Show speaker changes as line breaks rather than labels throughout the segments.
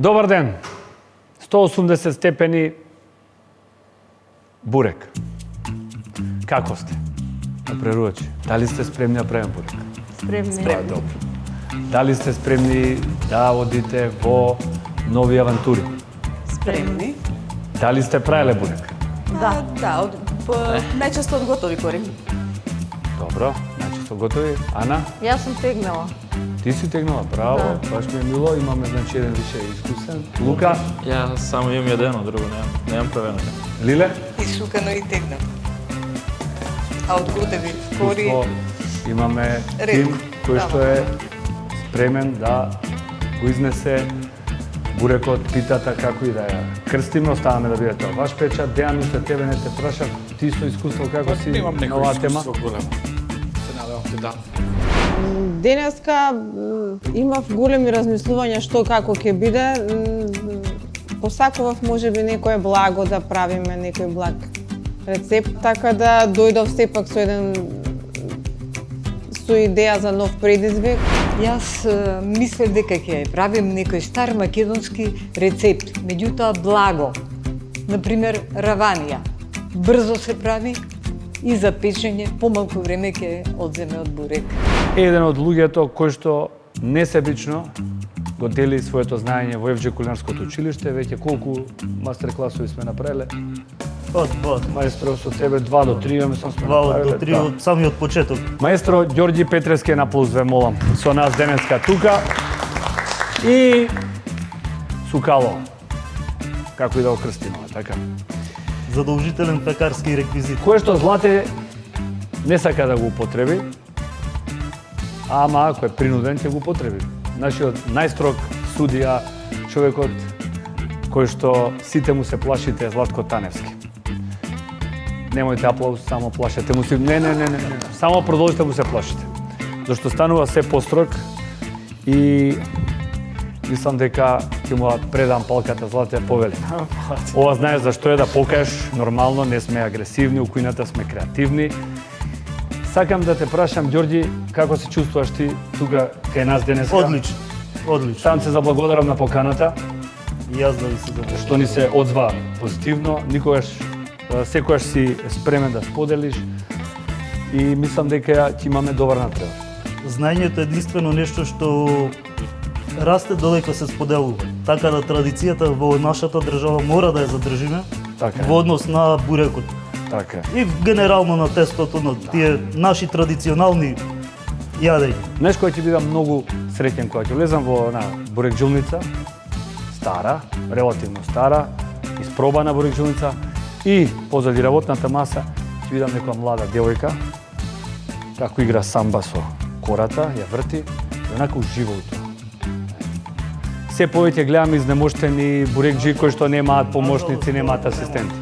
Добар ден. 180 степени бурек. Како сте? Прерувачи, дали сте спремни да правим бурек?
Спремни.
Добро. Дали сте спремни да одите во нови авантури?
Спремни.
Дали сте правеле бурек?
Да, најчесто од готови корени.
Добро, најчесто готови. Ана?
Јас сум тегнала.
Ти си тегнала, браво, баш ми е мило, имаме значи еден више искусен. Лука?
Ја само имам едно, друго немам правено.
Лиле?
И сукано и тегнам. А од готови кори
Имаме
Ред.
тим кој што е спремен да го изнесе бурекот, питата, како и да ја крстиме, оставаме да биде тоа ваш печат. Дејан, уште тебе не те прашав, ти со искуство како си на оваа тема?
Големо. Се надевам те дам.
Денеска имав големи размислувања што како ќе биде. Посакував можеби некое благо да правиме, некој благ рецепт, така да дојдов сепак со идеја за нов предизвик.
Јас мислев дека ќе правим некој стар македонски рецепт, меѓутоа благо. Например, раванија. Брзо се прави и за печење помалку време ќе одземе од бурек.
Еден од луѓето кој што несебично го дели своето знаење во ФД Кулинарското училиште, веќе колку мастер-класови сме направиле?
Два.
Маестро, со тебе 2 до 3 имаме сме
Два
направиле.
до 3 од самиот почеток.
Маестро Ѓорѓи Петревски на плюс, ве молам, со нас денеска тука. И Сукало, како и да го крстиме, така?
Задолжителен пекарски реквизит.
Кое што Злате не сака да го употреби, ама ако е принуден ќе го употреби. Нашиот најстрог судија, човекот кој што сите му се плашите е Златко Таневски. Немојте аплауз, само плашете му се. Не. Само продолжите му се плашите. Зашто станува се построг и мислам дека ќе му предам палката Злате повели. Ова знаеш зашто е да покажеш нормално, не сме агресивни, у кујната сме креативни. Сакам да те прашам, Ѓорѓи, како се чувствуваш ти тука кај нас денеска?
Одлично.
Сам се заблагодарам на поканата,
И јас да ви се заблагодарам.
што ни се одзва позитивно. Секогаш си спремен да споделиш и мислам дека ќе имаме добар напредок.
Знаењето е единствено нешто што расте додека се споделува. Така да традицијата во нашата држава мора да ја задржиме
Така е.
во однос на бурекот.
Така е.
И генерално на тестото, на тие наши традиционални јадења.
Знаеш кој ќе бидам многу среќен кога ќе влезам во една бурекџулница, стара, релативно стара, испробана бурекџулница и позади работната маса ќе видам некоја млада девојка како игра самба со кората, ја врти и онака ужива у тоа. Се повеќе гледам изнемоштени бурекџи кои што немаат помошници, немаат асистенти.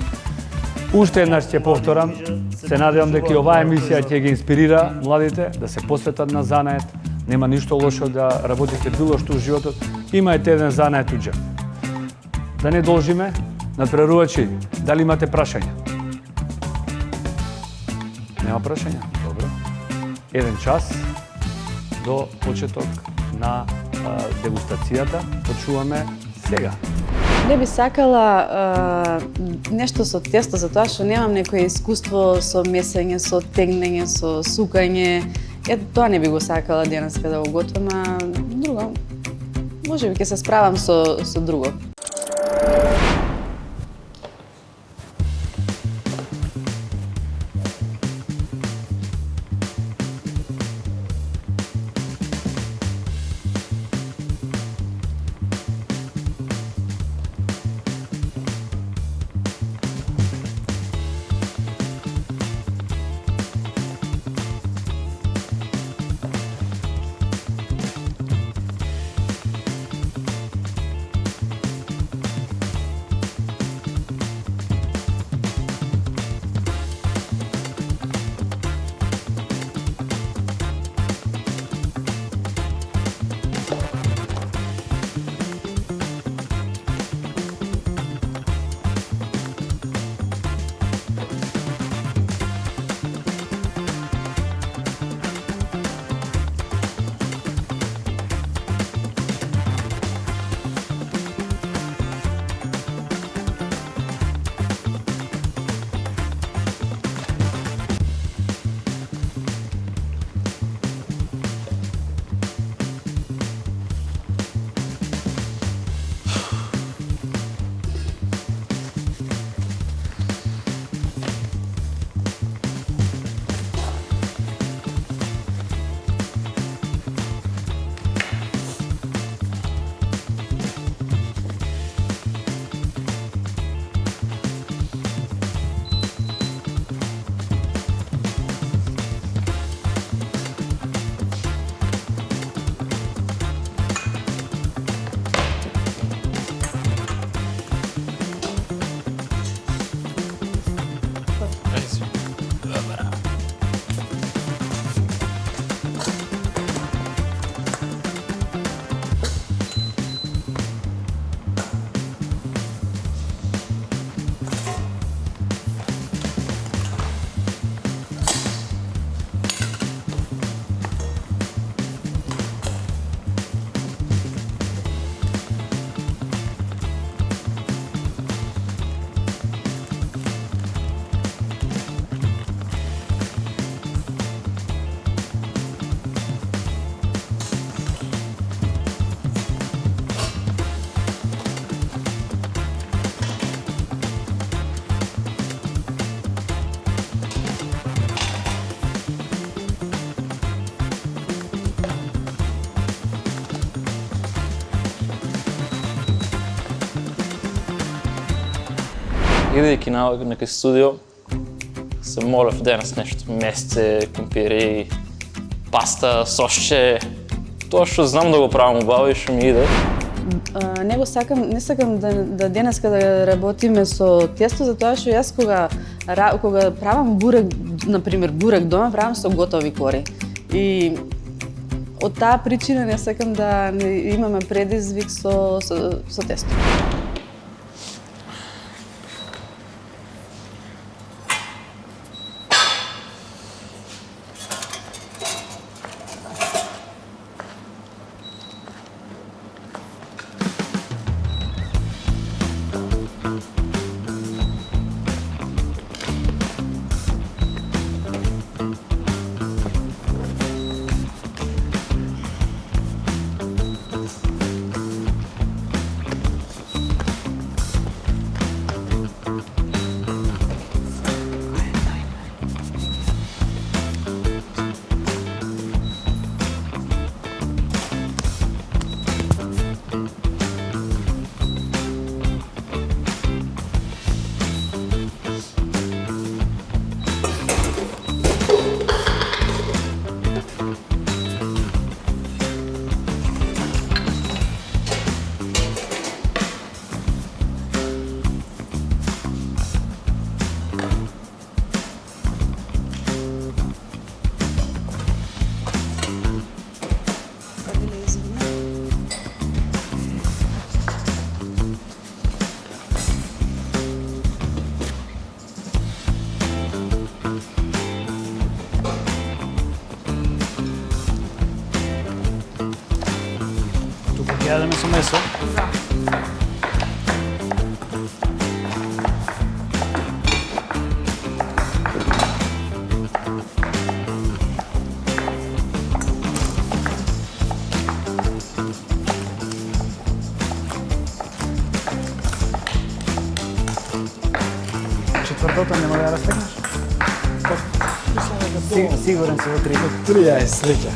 Уште еднаш ќе повторам, се надевам дека и оваа емисија ќе ги инспирира младите да се посветат на занает. Нема ништо лошо да работите било што у животот. Имајте еден занает у џеб. Да не должиме, надпрерувачи, дали имате прашања? Нема прашања? Добро. 1 час до почеток на дегустацијата. Почуваме сега.
Не би сакала нешто со тесто, затоа што немам некое искуство со месење, со тегнење, со сукање. Тоа не би го сакала денеска да го готвам, а друго, можеби ќе се справам со друго.
Идејќи на некој студио, се молев денес нешто, месце, кемпири, паста, сошче, тоа што знам да го правам убаво и што ми иде.
Не сакам да денеска да работиме со тесто, затоа што јас кога правам бурек, например бурек дома, правам со готови кори. И од таа причина не сакам да имаме предизвик со тесто.
Јадеме со месо. Четвртото нема да ја растегнеш? Сигурен си во трито.
Трија е среќа.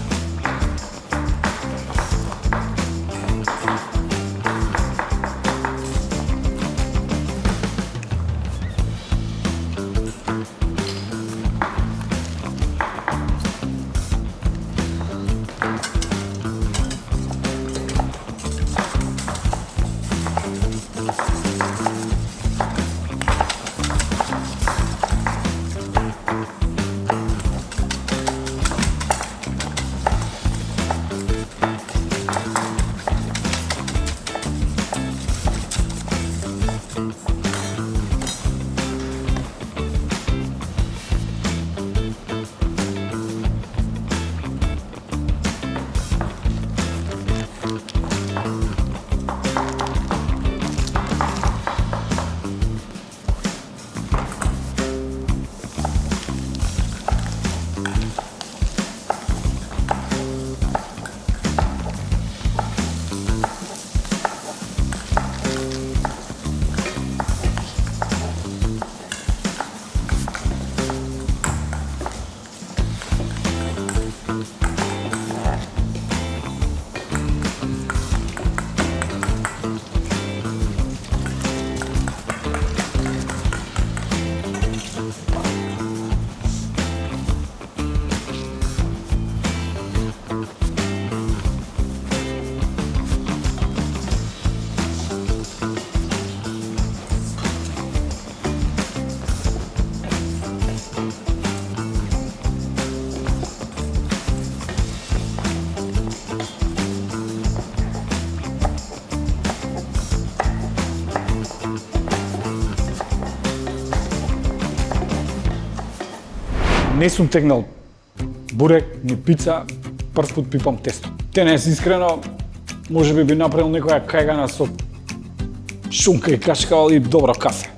Не сум тегнал бурек, ни пица, прв пат пипам тесто. Денес искрено, може би направил некоја кајгана со шунка и кашкавал и добро кафе.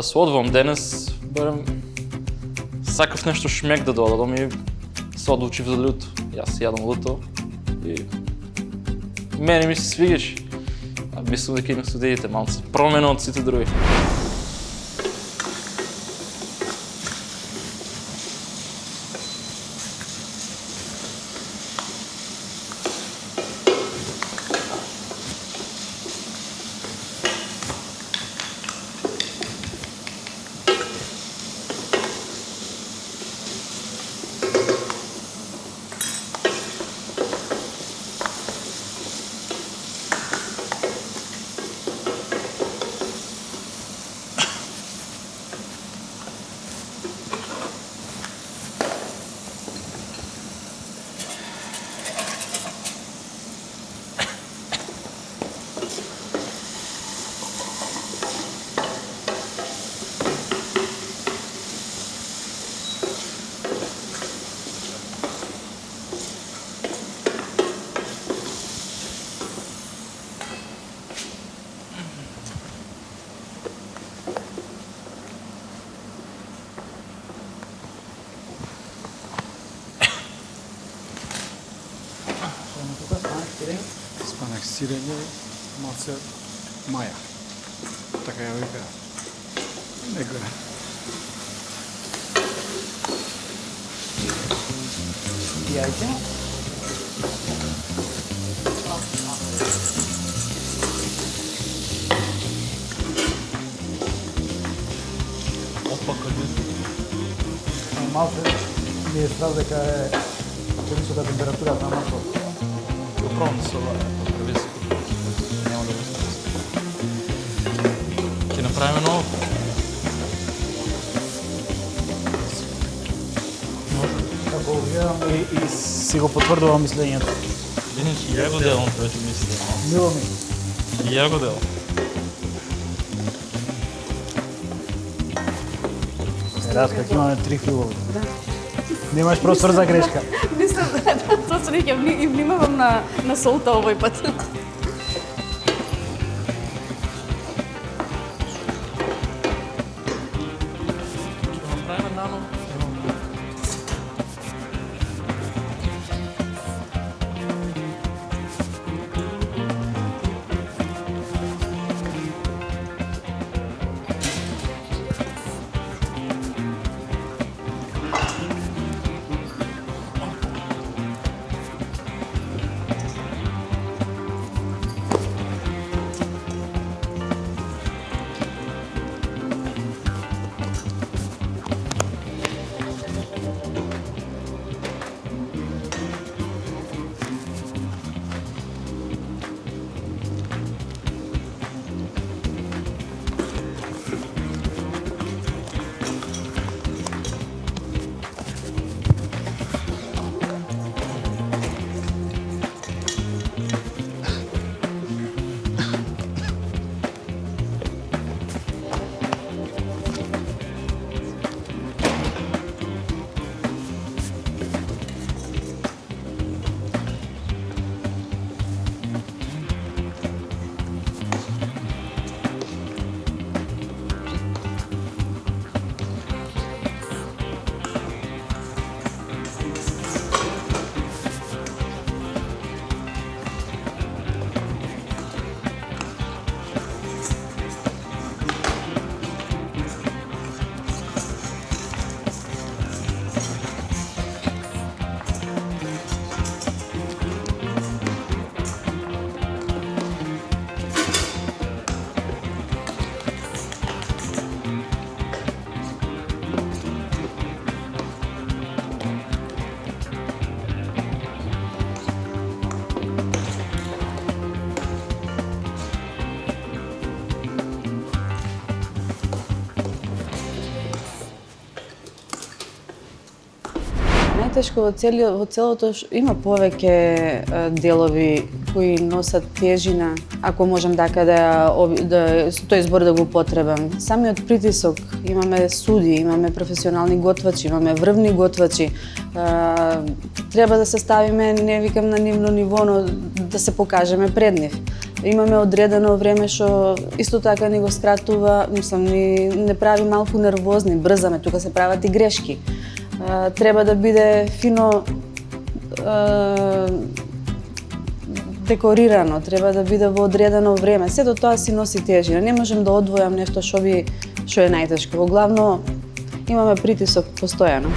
Кога се одвам денес, барем сакав нешто шмек да додадам и се одлучив за луто. Јас јадам луто и мене ми се свигаш. А мислам дека и на студиите малце промена од сите други.
Спанах сирење, малце маја. Така ја вика. Некој.
Јајце. Малце ми е страв дека е висока температурата на маслото.
Пробам се ова превиси. Нема да го спаси. Ќе направиме ново.
Како гледам и си го потврдувам мислењето.
Видиш, и ја го делам твоето мислење.
Мило ми.
И ја го делам.
Раска, ќе имаме 3 филови. Немаш простор за грешка.
Мислам точно ќе внимавам на солта овој пат.
Ќе направиме наново.
Најтешко во целото има повеќе делови кои носат тежина, ако можам така тој збор да го потребам. Самиот притисок, имаме суди, имаме професионални готвачи, имаме врвни готвачи. Треба да се ставиме, не викам на нивно ниво, но да се покажеме пред нив. Имаме одредено време што исто така ни го скратува, не прави малку нервозни, брзаме, тука се прават и грешки. Треба да биде фино декорирано, треба да биде во одредено време. Сето тоа си носи тежина. Не можем да одвојам нешто што е најтешко. Во главно имаме притисок постојано.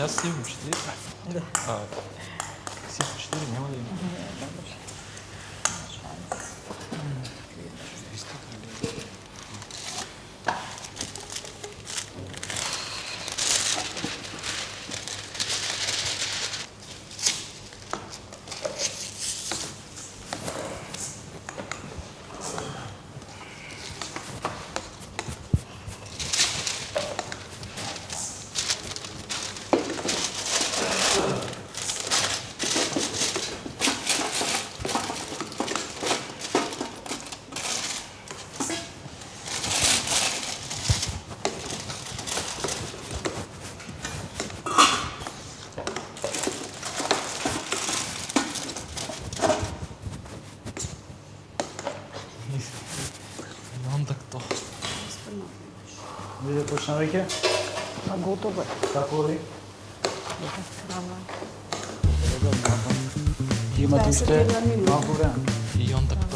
Јас си имам 4. Си 4, нема да има.
Виде почна веќе?
Готово е.
Како ли?
Имате уште малку време.
И он така.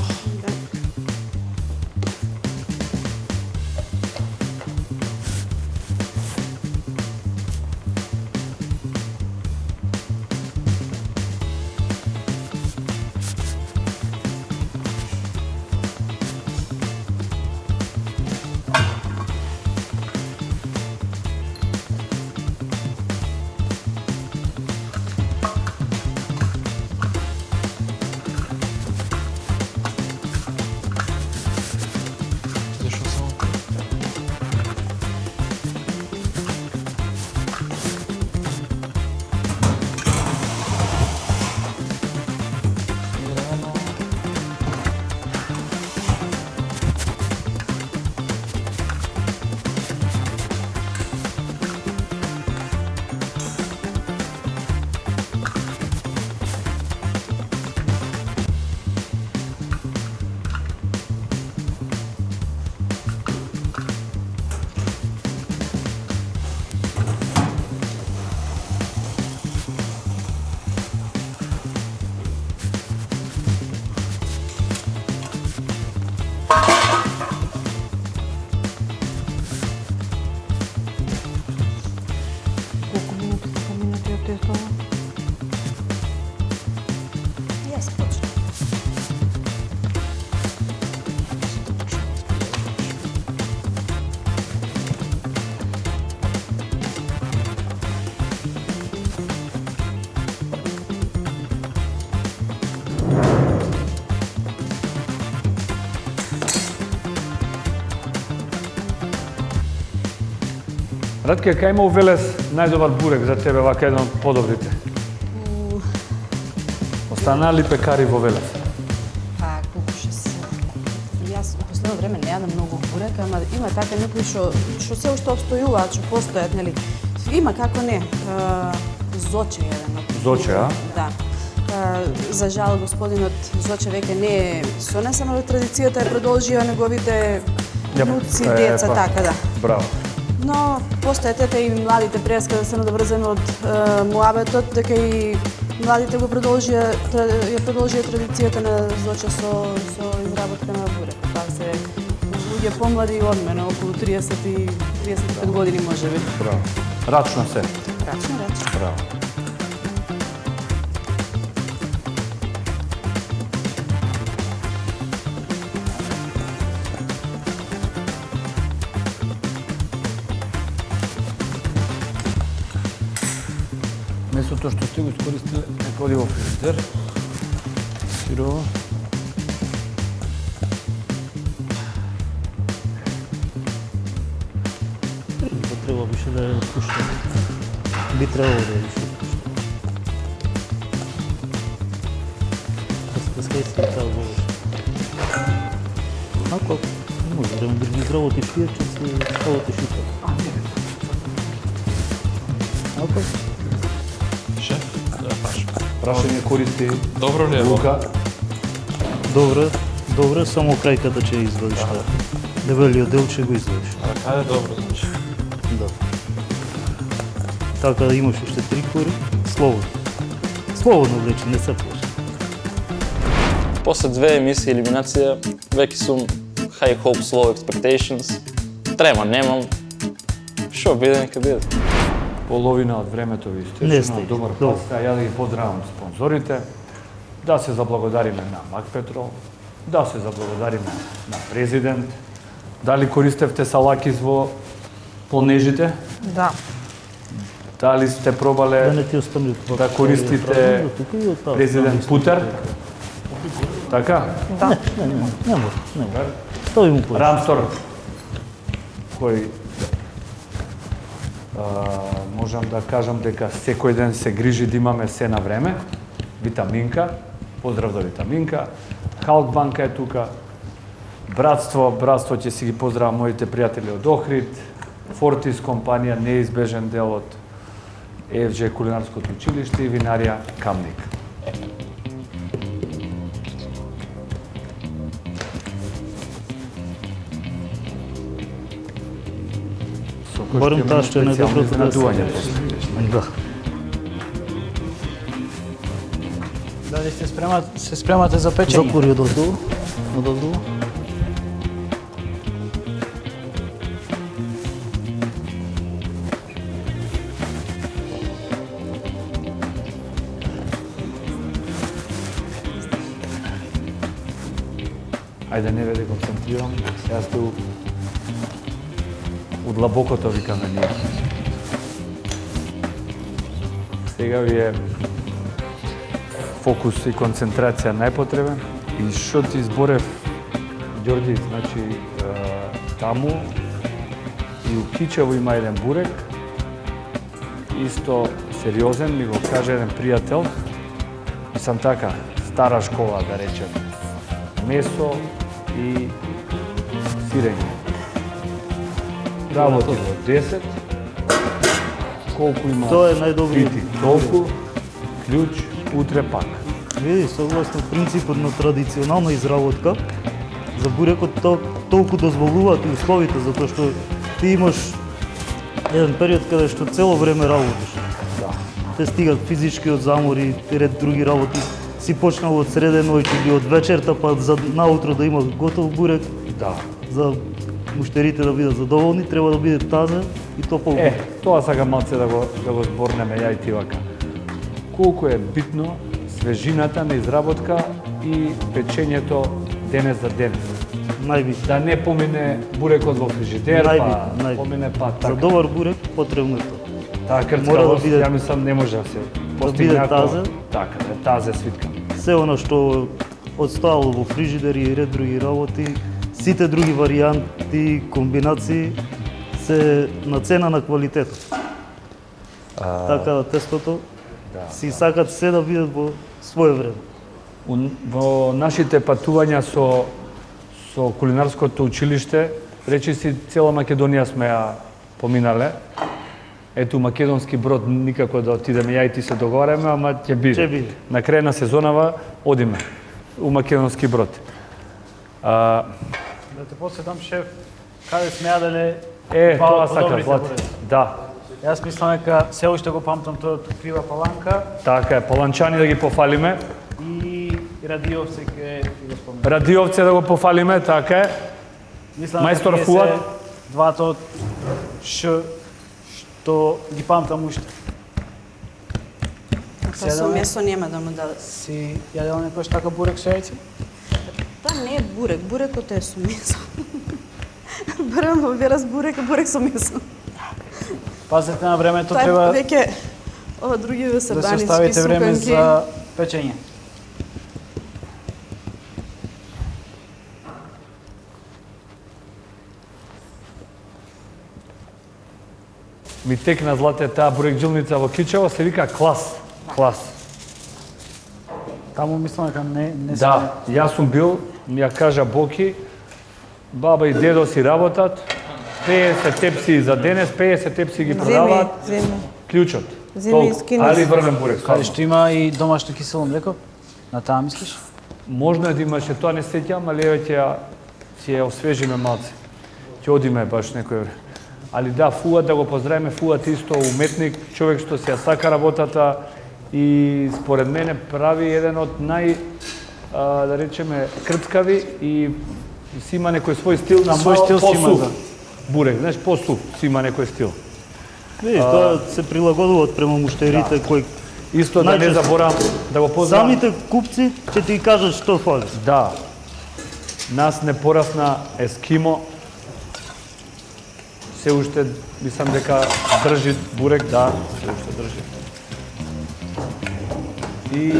Ратке, кај има у Велес најдобар бурек за тебе, вака еден од подобрите? Останаа ли пекари во Велес?
Па, колку ќе се... Јас во последно време не јадам многу бурек, ама има така некои што се уште обстојуваат, што постојат, нели? Има, како не. Зоче еден од...
Зоче, а?
Да. За жал, господинот Зоче веќе не е со не само традицијата е продолжија неговите внуци, деца, така да.
Браво.
Но постојат ете и младите преска да се надоврземе од муабетот, дека и младите го продолжија традицијата на Зоче со изработка на бурек. Пак се луѓе помлади од мене, околу 30 и 35 години можеби.
Браво. Рачно се.
Рачно.
Браво. Месото што сте го искористиле, нека оди во фризер. Сирово.
Треба беше да ја пушта. Би требало да ја пушта. следствие таа го. Ако може да му држи зработиш пијачици, работиш и тоа. Ако
Ше? Да, паш.
Прашање користи
Добро ли е?
лука.
добре, само крајката ќе извадиш тоа. Дебелиот дел ќе го извадиш.
Каде е добро, значи?
Да. Така да имаш уште 3 кори, слободно. Слободно влече, не се плаши.
После 2 емисии елиминација, веќе сум high hopes, low expectations. Трема немам. Шо биде, нека биде.
Половина од времето ви
Не
истечено,
сте.
добар
Добро.
пат, ја да ги поздравам спонзорите, да се заблагодариме на Мак Петрол, да се заблагодариме на президент. Дали користевте салакис во полнежите?
Да.
Дали сте
Да
пробале
не ти остане
да користите президент Путер? Така?
Не може. Стави му појаш.
Рамстор, кој можам да кажам дека секој ден се грижи да имаме се на време. Витаминка, поздрав до Витаминка. Халк банка е тука. Братство ќе си ги поздравам моите пријатели од Охрид. Фортис компанија, неизбежен дел од ЕФДЖ кулинарското училиште и винарија Камник.
Барем таа што е најдоброто да
изненадување.
Да.
Дали се спремате за печење?
Запори одолу. Одолу.
Ајде не ве да концентрирам. Сега сте у длабокото викаме ние. Сега ви е фокус и концентрација најпотребен. И што ти изборев, Ѓорѓи, значи таму и у Кичево има еден бурек, исто сериозен, ми го каже еден пријател, и сам така, стара школа, да речем, месо и сирење. Работи во 10, колку има
Тоа е најдобриот.
пити, толку, клjuč, утре пак.
Види, согласно принципот на традиционална изработка, за бурекот толку дозволуваат и условите, затоа што ти имаш еден период каде што цело време работиш.
Да.
Те стигат физичкиот замор и ред други работи. Си почнал од среде ноќ или од вечерта, па за наутро да има готов бурек,
Да.
за муштерите да бидат задоволни, треба да биде таза и топол.
Тоа сакам малце да го зборнеме ја и ти вака. Колку е битно свежината на изработка и печењето денес за денес.
Најбитно.
Да не помине бурекот во фрижидер, па помине па
За
така.
добар бурек потребно е тоа.
Таа
мора да
крцкавост,
биде-
ја мислам, не може да се постигне
биде
ако-
таза.
Така, да е тазе свитка.
Се она што одстало во фрижидер и ред други работи, сите други варијанти, комбинации се на цена на квалитетот. Така да тестото си сакат се да бидат во свое време.
Во нашите патувања со кулинарското училиште, речиси цела Македонија сме ја поминале. Ето македонски брод никако да отидеме, ја и ти се договараме, ама ќе биде.
Ќе биде.
На крај на сезонава одиме у македонски брод.
Да те посетам, шеф, каде сме јаделе
Тоа сака,
подобрите
Злати.
бурети.
Да,
Јас мислам дека се уште го памтам тоа крива паланка
така е, паланчани да ги пофалиме,
и Радиовце ке го спомнам.
Радиовце да го пофалиме, така е.
Мислам
Мајстор
дека тие
Фуат.
се двата од што ги памтам уште.
Тоа со месо нема да му дадат.
Си јадел некојаш така бурек со јајце?
Тоа не е бурек, бурекот е со месо. Барам во верас бурек, бурек со месо.
Пазете на времето,
Тоа е
треба
веќе ова други
да се
сабранички
оставите време
суканки.
за печење.
Ми текна, Злате, таа бурекџилница во Кичево, се вика клас. Клас.
Таму мислам дека не
Да, јас сум бил, ми ја кажа Боки, баба и дедо си работат, 50 тепси за денес, 50 тепси ги продаваат,
Земи.
клучот.
Земи
Толку.
скини.
Али врвен бурек.
Каде
стварно.
што има и домашно кисело млеко? На таа мислиш?
Можно е да имаше, тоа не сеќам, али еве ќе ја освежиме малце. Ќе одиме баш некој време. Али да, Фуат, да го поздравиме, Фуат исто уметник, човек што се ја сака работата и според мене прави еден од да речеме, крцкави и си има некој свој стил, на
Свој стил си има,
посув
да.
бурек, знаеш, посув си има некој стил.
Види, тоа се прилагодуваат према муштерите кои
Исто да не
Најчесто.
заборам да го поздравам.
самите купци ќе ти кажат што фали.
Да. Нас не порасна ескимо. Се уште мислам дека држи бурек, да, се уште држи. И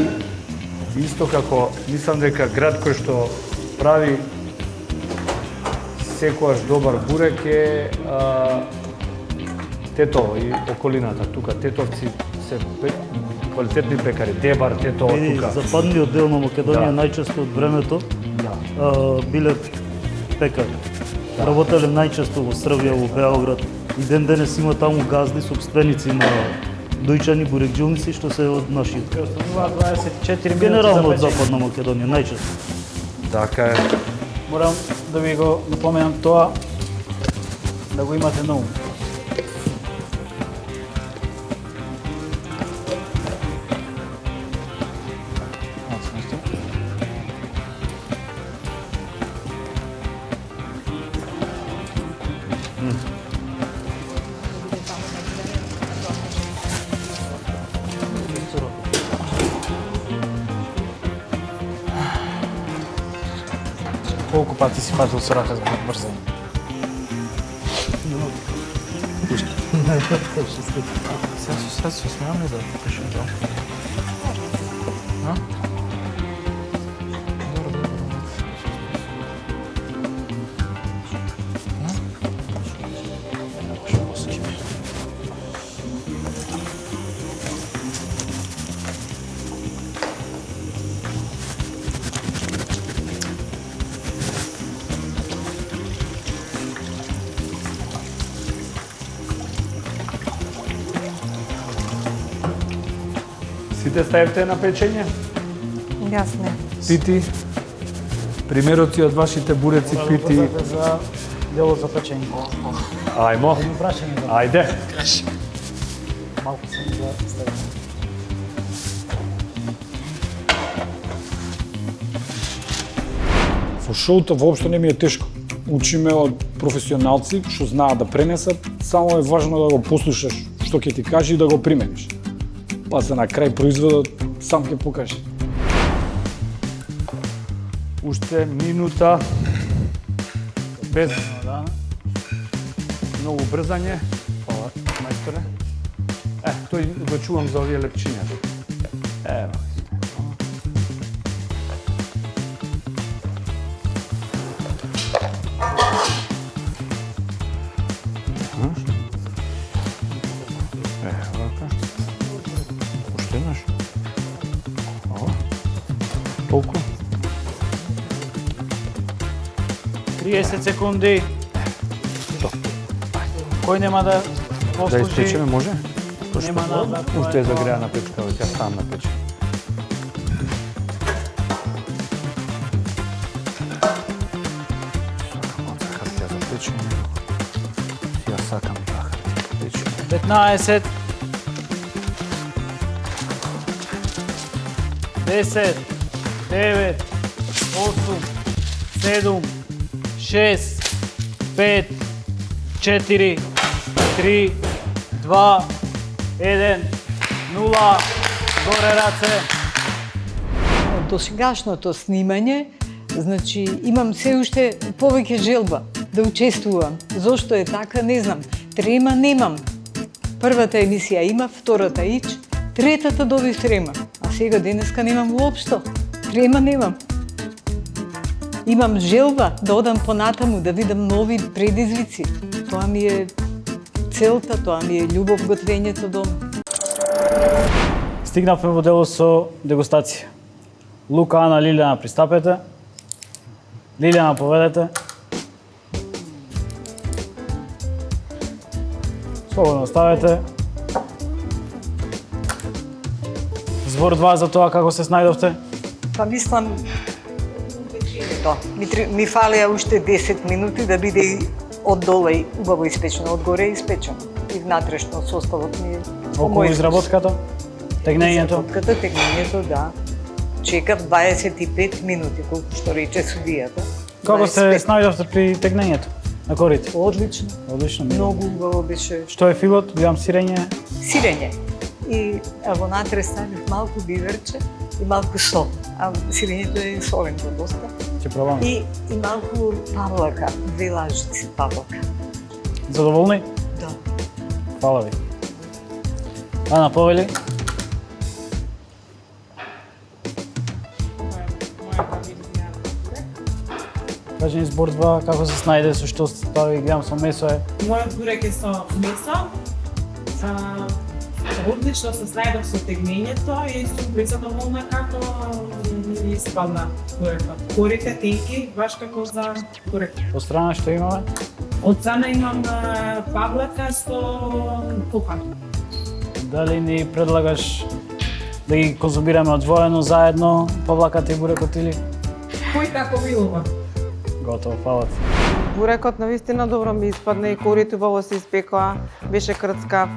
исто како мислам дека град кој што прави секојаш добар бурек е Тетово и околината тука. Тетовци се квалитетни пекари, Дебар, Тетово
Види,
тука.
западниот дел на Македонија
Да.
најчесто од времето
Да.
биле пекари. Работеле најчесто во Србија, во Београд. И ден денес има таму газди, собственици на дојчани бурекџилници што се од нашиот.
Останува 24 минути
Генерално од
за печење.
западна Македонија најчесто.
Така е.
Морам да ви го напоменам тоа, да го имате на ум. Колку пати си фатил со рака збор брзање? Сега се смеам ли да пишем тоа?
Сите ставите на печење?
Јас не.
Пити, примероци од вашите буреци, пити.
За дело за печење.
Ајмо,
Едно прашање да
ајде.
малку сам да ставам.
Во шоуто воопшто не ми е тешко. Учиме од професионалци што знаат да пренесат, само е важно да го послушаш што ќе ти каже и да го примениш. Па за на крај производот сам ќе покаже.
Уште минута. Без многу брзање. Фала, мајсторе. Тој го чувам за овие лепчиња. Ево. Уште еднаш. Ова. Толку.
30 секунди. Кој нема да
Да
послужи?
испечеме може?
Нема да
Уште е загреана печка, ќе ставам на печка. Сакам од хартија за печење. Ја сакам таа хартија за печење.
15. 10, 9, 8, 7, 6, 5, 4, 3, 2, 1, 0, горе раце.
Досегашното снимање, значи имам се уште повеќе желба да учествувам. Зошто е така, не знам. Трема немам. Првата емисија има, втората ич, третата добив трема. А сега денеска немам воопшто. Трема немам. Имам желба да одам понатаму, да видам нови предизвици. Тоа ми е целта, тоа ми е љубов готвењето дома.
Стигнавме во дело со дегустација. Лука, Ана, Лилијана, пристапете. Лилијана, поведете. Слободно оставете. Збор 2 за тоа како се снајдовте.
Па мислам, ми фалеа уште 10 минути да биде оддоле и убаво испечено, одгоре испечено. И внатрешно составот ми е
Околу изработката, тегнењето.
Тегнењето, да. Чекав 25 минути, колку што рече судијата.
Како се снајдовте при тегнењето на корите?
Одлично.
Одлично.
Многу убаво беше.
Што е филот? Видам сирење.
Сирење. И во натре ставив малку биверче и малку сол. А сирењето е соленко доста.
Ќе пробаме.
И малку павлака, 2 лажици павлака.
Задоволни?
Да.
Фала ви. Ана, повели? Кажи ни збор 2, како се снајде, со што се стави, гледам со месо е.
Мојот бурек е со месо. Одлично се снајдов со тегнењето и сум призадоволна како ми испадна бурекот. Корите тенки, баш како за бурек.
По страна што имаме?
Од страна имам павлака со кухан.
Дали ни предлагаш да ги конзумираме одвоено заедно, павлаката и бурекот или?
Кој како милува?
Готово, фала ти.
Бурекот навистина добро ми испадна и корите убаво се испекоа, беше крцкав,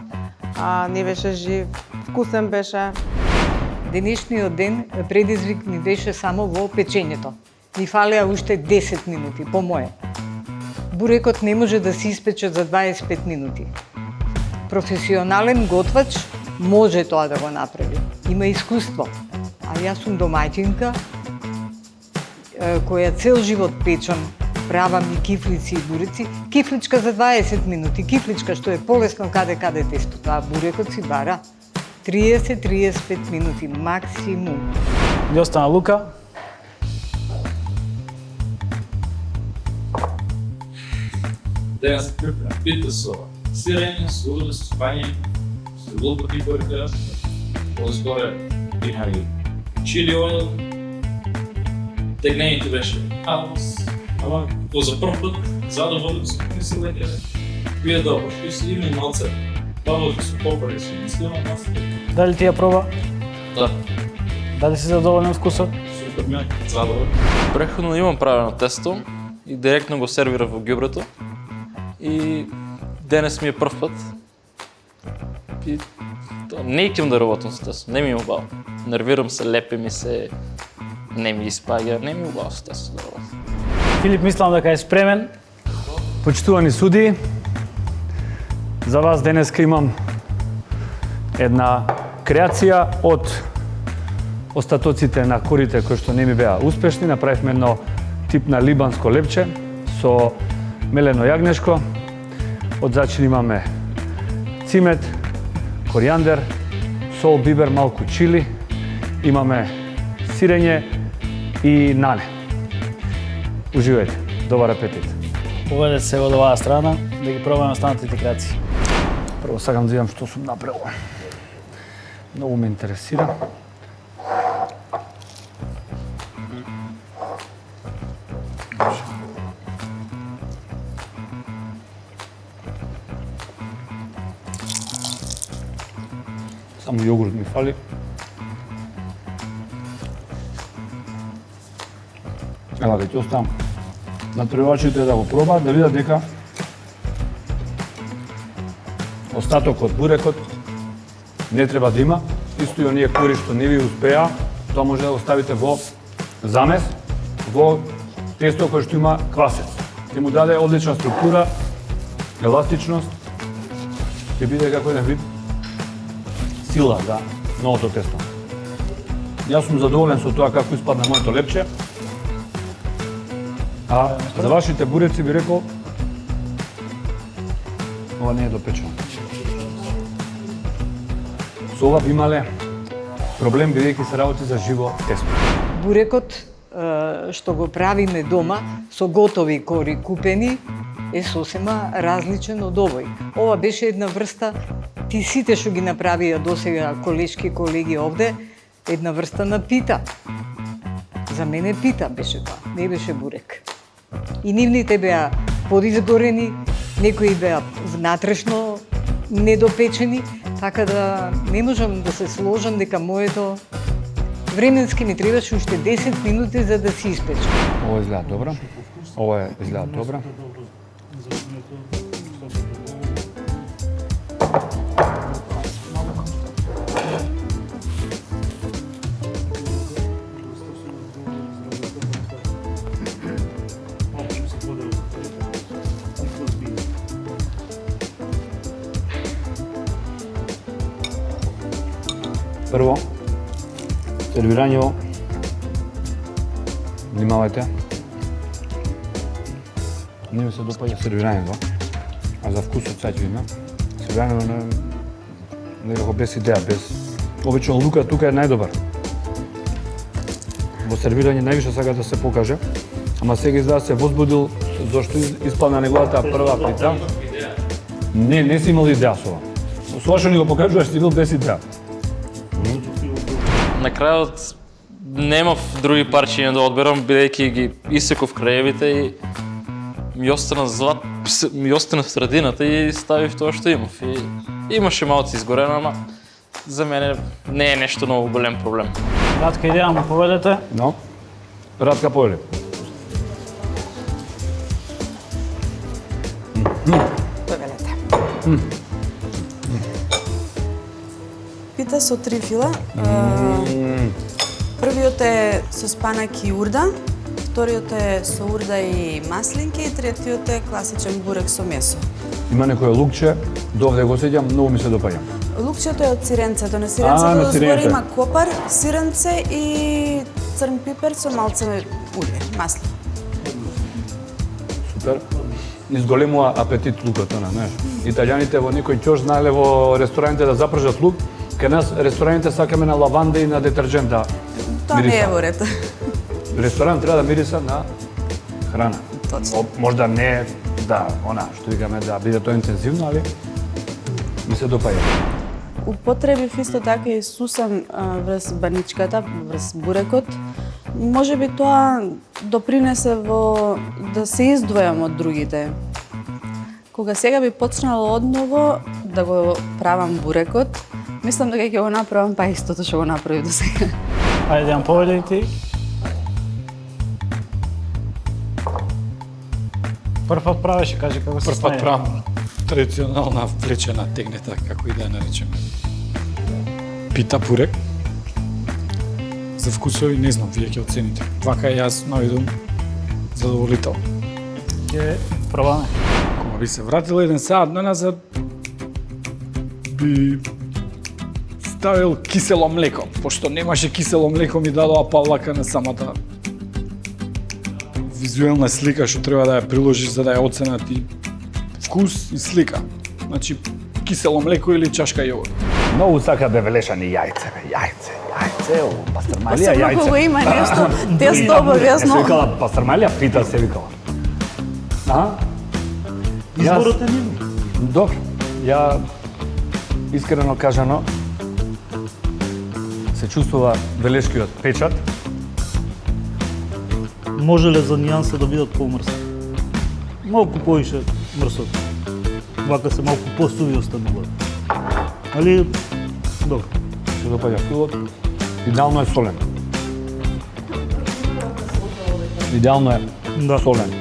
не беше жив, вкусен беше.
Денешниот ден предизвик ми беше само во печењето. Ми фалеа уште 10 минути, по моје. Бурекот не може да се испече за 25 минути. Професионален готвач може тоа да го направи. Има искуство. А јас сум домаќинка која цел живот печам, правам и кифлици и буреци. Кифличка за 20 минути, кифличка што е полесно каде тесто. Тоа бурекот си бара 30-35 минути максимум.
Ни остана Лука.
Денес се припрема пита со сирење, со уле, со пање, со лука пипарка, позгоре имали чили ойл, тегнењето беше хаос, ама по за прв пат задоволен со мисли дека пие добро, што си има малце павлачи со попари, со мислено масата.
Дали ти ја проба?
Да,
Дали си задоволен од вкусот?
Супер мјак, задоволен.
преходно имам правено тесто и директно го сервирав во ѓубрето. И денес ми е прв пат. И не икам да работам со тесто, не ми е убаво. Нервирам се, лепе ми се, не ми испаѓа, не ми е убаво со тесто да работам.
Филип, мислам дека е спремен.
Почитувани судии, за вас денеска имам една креација од остатоците на корите кои што не ми беа успешни. Направивме едно тип на либанско лепче со мелено јагнешко. Од зачин имаме цимет, коријандер, сол, бибер, малку чили. Имаме сирење и нане. Уживајте. Добар апетит.
Поведете се од оваа страна, да ги пробаме останатите краци.
Прво сакам да видам што сум направил. Многу ме интересира. Само јогурт ми фали. Ела да ќе оставам натпреварачите да го пробаат, да видат дека остатокот, бурекот не треба да има. Исто и оние кори што не ви успеа, тоа може да го ставите во замес, во тесто кој што има квасец. Ќе му даде одлична структура, еластичност, ќе биде како еден вид сила за новото тесто. Јас сум задоволен со тоа како испадна моето лепче. А за вашите буреци би рекол, ова не е допечено. Со ова би имале проблем бидејќи се работи за живо тесто.
Бурекот што го правиме дома со готови кори купени е сосема различен од овој. Ова беше една врста, ти сите што ги направија досега колешки колеги овде, една врста на пита. За мене пита беше тоа, не беше бурек. И нивните беа подизгорени, некои беа внатрешно недопечени, така да не можам да се сложам дека моето временски ми требаше уште 10 минути за да се испече.
Ова изгледа добро. Ова изгледа добро. Прво, сервирањето, внимавајте, не ми се допаѓа сервирањето, а за вкусот сега ќе има. Сервирањето некако без идеја, без... Обично лука тука е најдобар. Во сервирање највише сака да се покаже, ама сега изгледа се возбудил зашто испадна неговата прва плита. Не си имал идеја со ова. Со ова што ни го покажуваш си бил без идеја.
На крајот немав други парчиња да одберам, бидејќи ги исеков краевите и ми остана в средината и ставив тоа што имав. И имаше малку изгорено, ама за мене не е нешто многу голем проблем.
Кратка идеја му поведете.
Но, Радка повели.
Повелете. Пита со трифила. Првиот е со спанак и урда, вториот е со урда и маслинки и третиот е класичен бурек со месо.
Има некој лукче, довде го сеќам, многу ми се допаѓа.
Лукчето е од сиренцето. На сиренцето
на
дозгоре
сиренце.
има копар, сиренце и црн пипер со малце улје, масло.
Супер. Изголемува апетит лукот, знаеш. Италијаните во некој ќош знаеле во рестораните да запржат лук, кај нас рестораните сакаме на лаванда и на детержент да
Тоа не е
мириса.
во ред.
Ресторан треба да мириса на храна.
Точно.
Можда не да, што викаме да биде тоа интензивно, али ми се допаѓа.
Употребив исто така и сусан врз баничката, врз бурекот. Може би тоа допринесе во да се издвојам од другите. Кога сега би почнала одново да го правам бурекот, мислам дека ќе го направам па истото што го направив до сега.
Ајде, јам поведи ти. Прв пат правеше, кажи како се
Прв пат
смее.
правам традиционална влечена тегнета, како и да ја наречеме. Пита пурек. За вкусови не знам, вие ќе оцените. Вака јас најдум задоволител.
Ќе пробаме.
Кога би се вратил еден саат наназад, би ставил кисело млеко. Пошто немаше кисело млеко, ми дадоа павлака на самата визуелна слика што треба да ја приложиш за да ја оценат и вкус и слика. Значи, кисело млеко или чашка јогурт.
Многу сака да велешани јајце, бе, јајце, пастрмалија,
Особено
јајце.
кога има нешто тесто
Не се
обавезно.
викала пастрмалија, пита се викала.
Изборот е нивен.
Добро, ја искрено кажано се чувствува велешкиот печат.
Можеле за нијанса да бидат помрсни. Малку поише мрсот. Вака се малку посуви остануваат. Али, добро.
Се допаѓа вкусот. Идеално е солен. Идеално е
Да.
солен.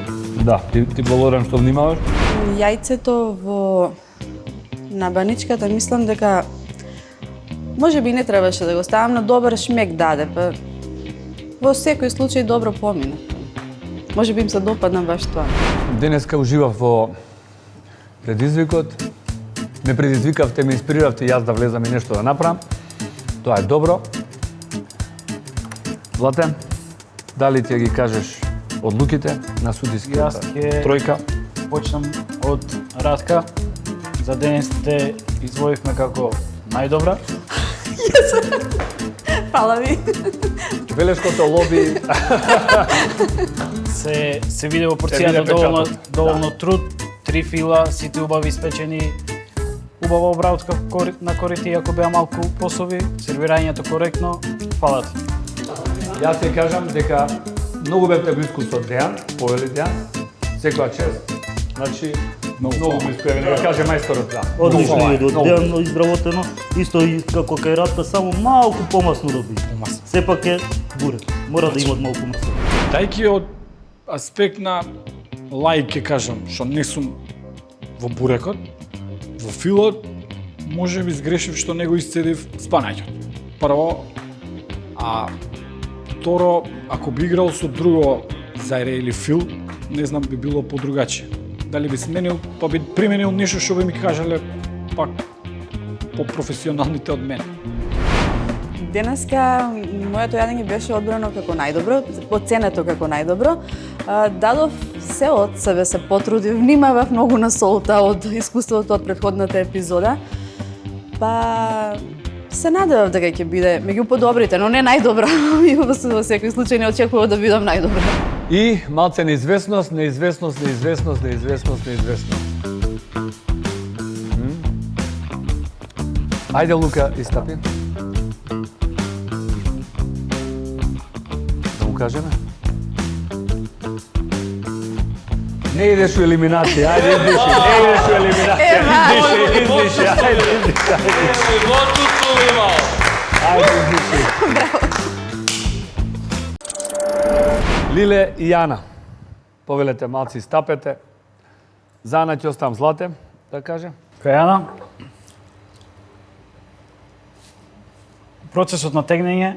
Да, ти благодарам што внимаваш.
Јајцето во на баничката мислам дека може би не требаше да го ставам, но добар шмек даде, па во секој случај добро помина. Може би им се допадна баш тоа.
Денеска уживав во предизвикот. Ме предизвикавте, ме инспириравте јас да влезам и нешто да направам. Тоа е добро. Злате, дали ти ја ги кажеш одлуките на
Јас
судиската
ќе-
тројка?
Почнам од Радка. За денес те извоивме како најдобра.
Фала ви.
Велешкото лоби.
Се виде во
Се
порцијата
виде печатот.
доволно труд, 3 фила, сите убави испечени, убава обработка на корите, иако беа малку посови, сервирањето коректно. Фала ти.
Јас ќе кажам дека многу бевте близко со Дејан, повели Дејан, секоја чест. Значи, многу близко е, нека каже мајсторот, да.
Одлично е, Дејан изработено, исто и како кај Ратка, само малку помасно да биде. Сепак е бурек, мора да имат малку масло.
Тајки од аспект на лаик ќе кажам, што не сум во бурекот, во филот, може би сгрешив што не го исцедив спанањето. Прво, а второ, ако би играл со друго зајре или фил, не знам би било подругачие. Дали би сменил, па би применил нешто што би ми кажале пак по-професионалните од мене.
Денеска моето јадење беше одбрано како најдобро, оценето како најдобро. Дадов се од себе, се потрудив, внимавав многу на солта од искуството од претходната епизода. Па се надевав дека ќе биде меѓу подобрите, но не најдобра. Во секој случај не очекував да бидам најдобра.
И малце неизвестност. Ајде, Лука, истапи. Да му кажеме? Не идеш у елиминација, ајде издиши, не идеш у елиминација, издиши, ајде издиши. Ајде издиши. Лиле и Јана, повелете малци стапете. Зана ќе оставам Злате, да каже.
Кај Јана, процесот на тегнење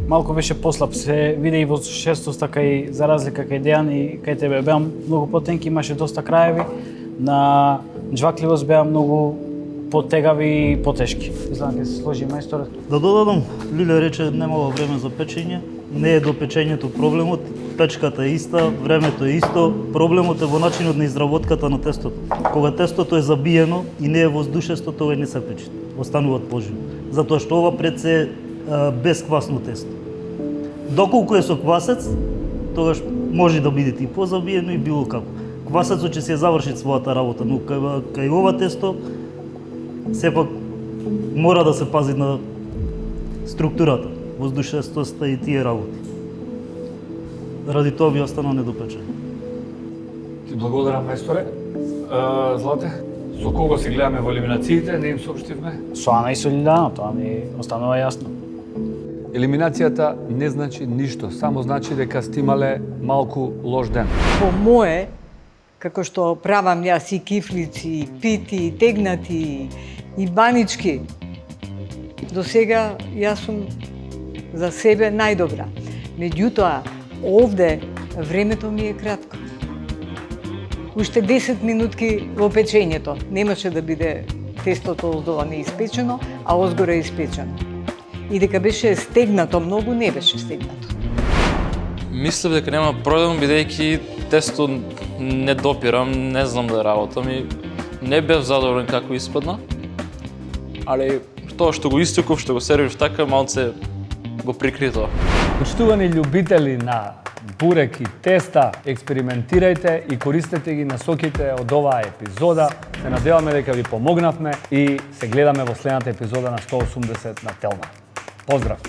малку беше послаб, се види и во шестоста кај, за разлика кај Дејан и кај тебе беам многу потенки, имаше доста краеви, на джвакливост беа многу потегави и потешки. Знам ќе се сложи мајсторот.
Да додадам, Лиле рече немало време за печење, не е до печењето проблемот, печката е иста, времето е исто, проблемот е во начинот на изработката на тестото. Кога тестото е забиено и не е воздушесто, тоа не се пече, остануваат поживи. Затоа што ова пред се бесквасно тесто. Доколку е со квасец, тогаш може да биде и позабиено и било како. Квасецот ќе се заврши својата работа, но кај ова тесто сепак мора да се пази на структурата, воздушестоста и тие работи. Ради тоа би останал недопечен.
Ти благодарам, мајсторе. Злате, со кого се гледаме во елиминациите, не им соопштивме?
Со Ана и со Лилјана, тоа ми останува јасно.
Елиминацијата не значи ништо, само значи дека сте имале малку лош ден.
По мое, како што правам јас и кифлици, и пити, и тегнати, и банички, до сега јас сум за себе најдобра. Меѓутоа, овде времето ми е кратко. Уште 10 минутки во печењето. Немаше да биде тестото оздола неиспечено, а озгоре испечено. И дека беше стегнато многу, не беше стегнато.
Мислев дека нема проблем, бидејќи тесто не допирам, не знам да работам и не бев задоволен како испадна. Али тоа што го истуков, што го сервирав така, малце го прикри тоа.
Почитувани љубители на бурек и теста, експериментирајте и користете ги насоките од оваа епизода. Се надеваме дека ви помогнавме и се гледаме во следната епизода на 180 на Телма. Поздрав!